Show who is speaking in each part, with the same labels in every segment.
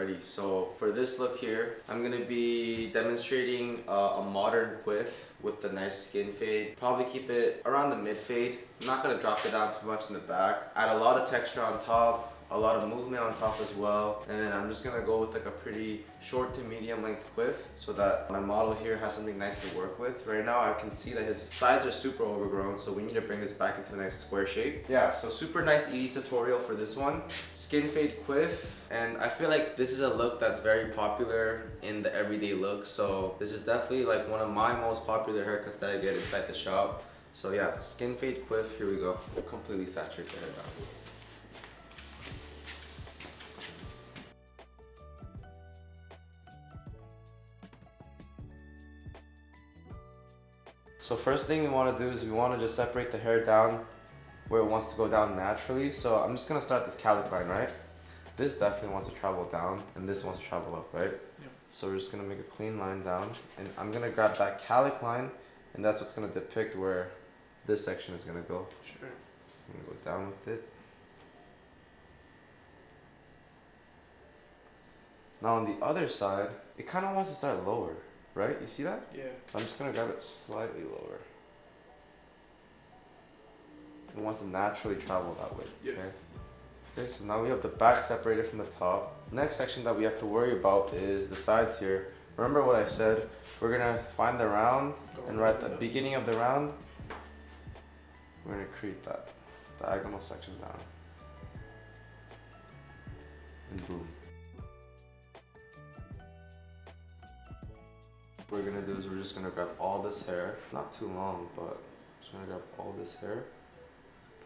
Speaker 1: already. So for this look here, I'm gonna be demonstrating a modern quiff with the nice skin fade. Probably keep it around the mid fade. I'm not gonna drop it down too much in the back. Add a lot of texture on top, a lot of movement on top as well, and then I'm just gonna go with like a pretty short to medium length quiff so that my model here has something nice to work with. Right now I can see that his sides are super overgrown, so we need to bring this back into a nice square shape. Yeah, so super nice easy tutorial for this one. Skin fade quiff, and I feel like this is a look that's very popular in the everyday look, so this is definitely like one of my most popular haircuts that I get inside the shop. So yeah, skin fade quiff, here we go. We'll completely saturate the hair down. So first thing we want to do is we want to just separate the hair down where it wants to go down naturally. So I'm just going to start this calic line, right? This definitely wants to travel down and this wants to travel up, right? Yep. So we're just going to make a clean line down, and I'm going to grab that calic line, and that's what's going to depict where this section is going to go. Sure. I'm going to go down with it. Now on the other side, it kind of wants to start lower. Right? You see that? Yeah. So I'm just going to grab it slightly lower. It wants to naturally travel that way. Yeah. Okay? Okay, so now we have the back separated from the top. Next section that we have to worry about is the sides here. Remember what I said? We're going to find the round, and right at the beginning of the round, we're going to create that diagonal section down. And boom. What we're gonna do is we're just gonna grab all this hair, not too long, but just gonna grab all this hair,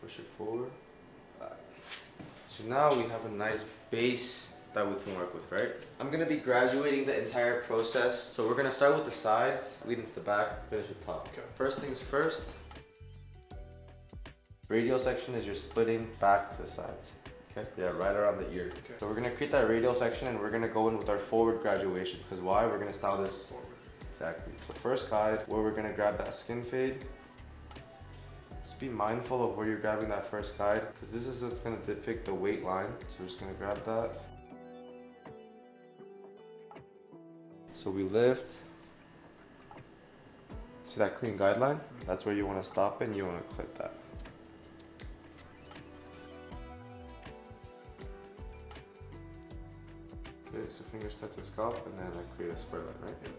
Speaker 1: push it forward, back. So now we have a nice base that we can work with, right? I'm gonna be graduating the entire process. So we're gonna start with the sides, leading to the back, finish the top. Okay. First things first, radial section is you're splitting back to the sides. Okay. Yeah, right around the ear. Okay. So we're gonna create that radial section, and we're gonna go in with our forward graduation, because why? We're gonna style this forward. Exactly. So first guide, where we're gonna grab that skin fade. Just be mindful of where you're grabbing that first guide, because this is what's gonna depict the weight line. So we're just gonna grab that. So we lift. See that clean guideline? That's where you wanna stop and you wanna clip that. Okay, so fingers touch the scalp, and then I create a square line, right? Yeah.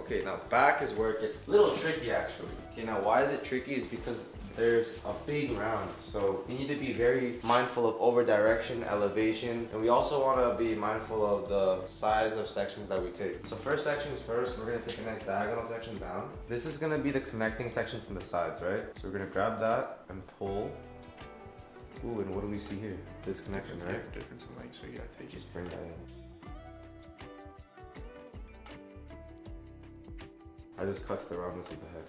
Speaker 1: Okay, now back is where it gets a little tricky actually. Okay, now why is it tricky is because there's a big round. So you need to be very mindful of over direction, elevation, and we also want to be mindful of the size of sections that we take. So first sections first, we're going to take a nice diagonal section down. This is going to be the connecting section from the sides, right? So we're going to grab that and pull. Ooh, and what do we see here? This connection, right?
Speaker 2: Difference in length, so you got to take
Speaker 1: just bring that in. I just cut to the roundness of the head.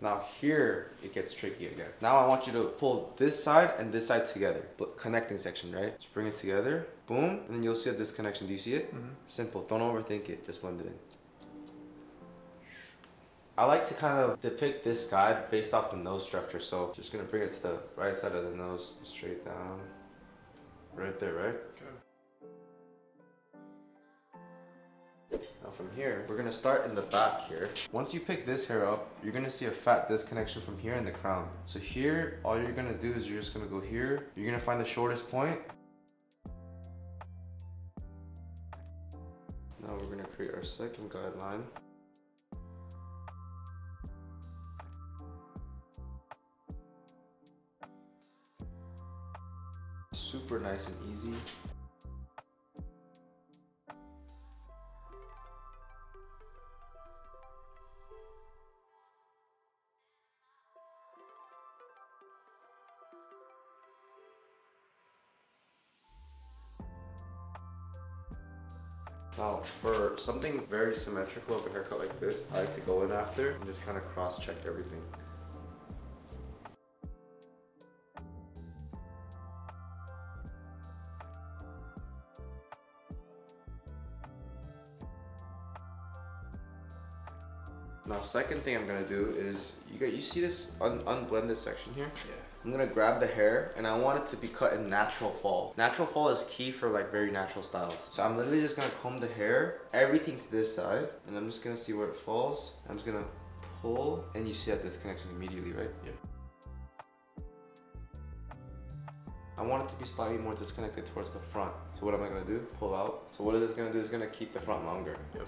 Speaker 1: Now here it gets tricky again. Now I want you to pull this side and this side together. Connecting section, right? Just bring it together, boom, and then you'll see a disconnection. Do you see it? Mm-hmm. Simple, don't overthink it, just blend it in. I like to kind of depict this guide based off the nose structure, so just gonna bring it to the right side of the nose, straight down. Right there, right? Okay. Now from here, we're gonna start in the back here. Once you pick this hair up, you're gonna see a fat disconnection from here in the crown. So here, all you're gonna do is you're just gonna go here. You're gonna find the shortest point. Now we're gonna create our second guideline. Super nice and easy. Now, for something very symmetrical of a haircut like this, I like to go in after and just kind of cross-check everything. Now, second thing I'm gonna do is, you see this unblended section here?
Speaker 2: Yeah.
Speaker 1: I'm gonna grab the hair and I want it to be cut in natural fall. Natural fall is key for like very natural styles. So I'm literally just gonna comb the hair, everything to this side, and I'm just gonna see where it falls. I'm just gonna pull, and you see that disconnection immediately, right?
Speaker 2: Yep.
Speaker 1: I want it to be slightly more disconnected towards the front. So what am I gonna do? Pull out. So what is this gonna do? It's gonna keep the front longer.
Speaker 2: Yep.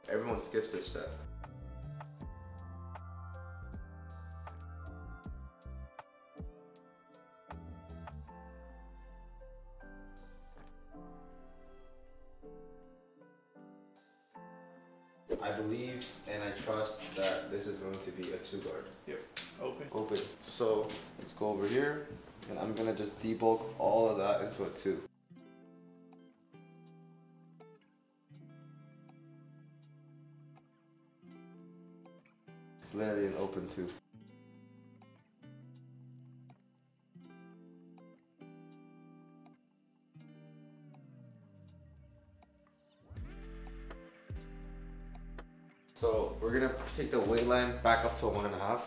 Speaker 1: Everyone skips this step. I believe and I trust that this is going to be a 2-guard.
Speaker 2: Yep. Open.
Speaker 1: Open. So let's go over here and I'm gonna just debulk all of that into a 2. It's literally an open 2. So we're gonna take the wing line back up to a 1.5.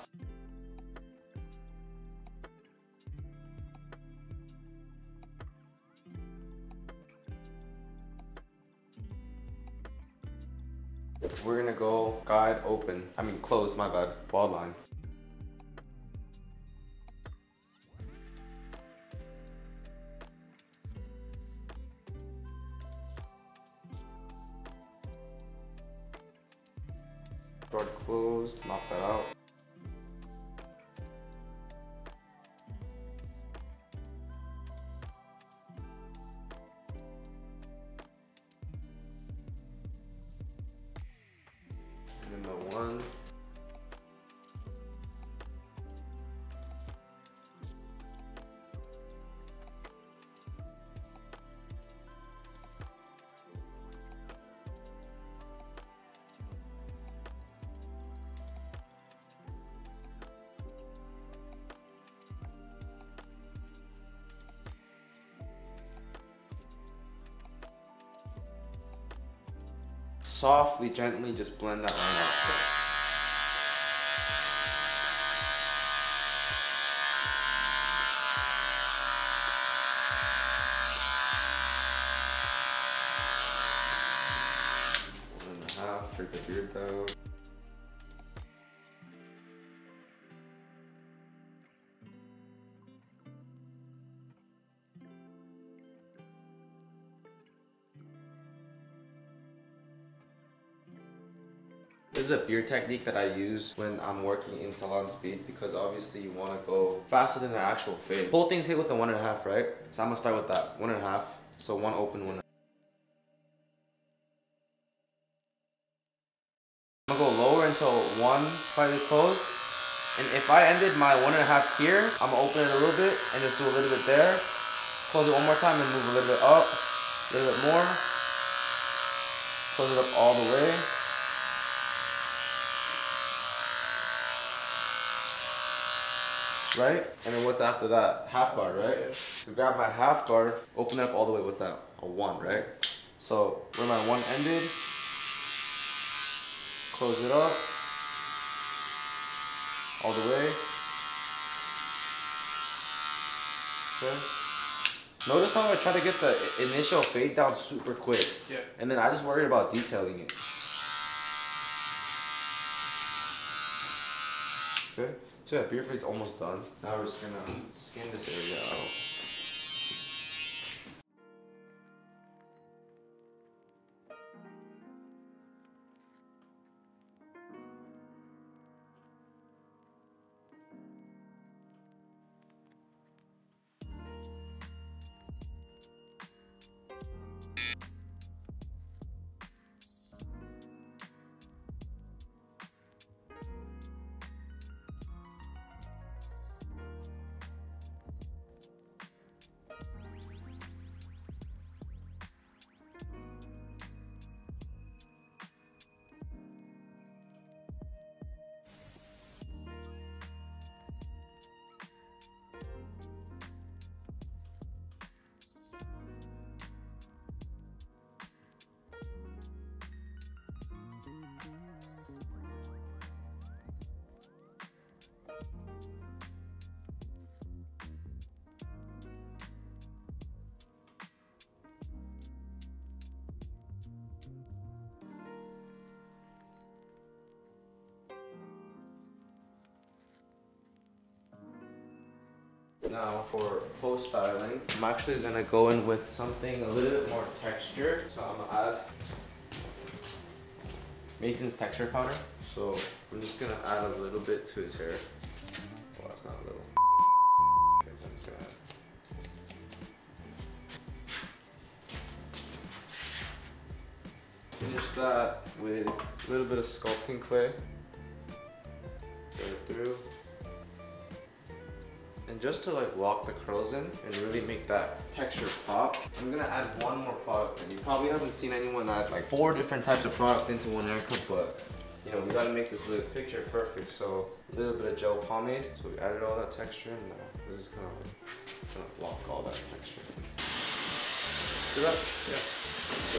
Speaker 1: We're gonna go guide open. I mean close, my bad. Wall line. Guard closed, knock that out. And then the 1. Softly, gently, just blend that line out. One and a half, break the beard down. This is a beard technique that I use when I'm working in salon speed because obviously you want to go faster than the actual fade. Whole thing's hit with the 1.5, right? So I'm gonna start with that 1.5. So 1 open, 1. I'm gonna go lower until 1 slightly closed. And if I ended my 1.5 here, I'm gonna open it a little bit and just do a little bit there. Close it one more time and move a little bit up, a little bit more. Close it up all the way. Right? And then what's after that? Half guard, right?
Speaker 2: Yeah.
Speaker 1: So grab my half guard, open it up all the way. What's that? A 1, right? So where my 1 ended, close it up all the way. Okay. Notice how I try to get the initial fade down super quick.
Speaker 2: Yeah.
Speaker 1: And then I just worried about detailing it. Okay. So yeah, beard fade's almost done. Now we're just gonna skin this area out. Now for post styling, I'm actually gonna go in with something a little bit more texture. So I'm gonna add Mason's texture powder. So I'm just gonna add a little bit to his hair. Well, that's not a little. Okay, so I'm just gonna add. Finish that with a little bit of sculpting clay. Go through. And just to like lock the curls in and really make that texture pop, I'm gonna add one more product. And you probably haven't seen anyone add like 4 different types of product into one haircut, but you know, we gotta make this look picture perfect. So a little bit of gel pomade. So we added all that texture and now this is kind of like gonna lock all that texture. See that? Yeah.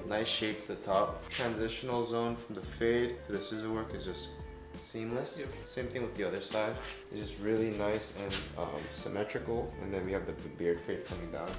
Speaker 1: Nice shape to the top. Transitional zone from the fade to the scissor work is just seamless. Yep. Same thing with the other side. It's just really nice and symmetrical. And then we have the beard fade coming down.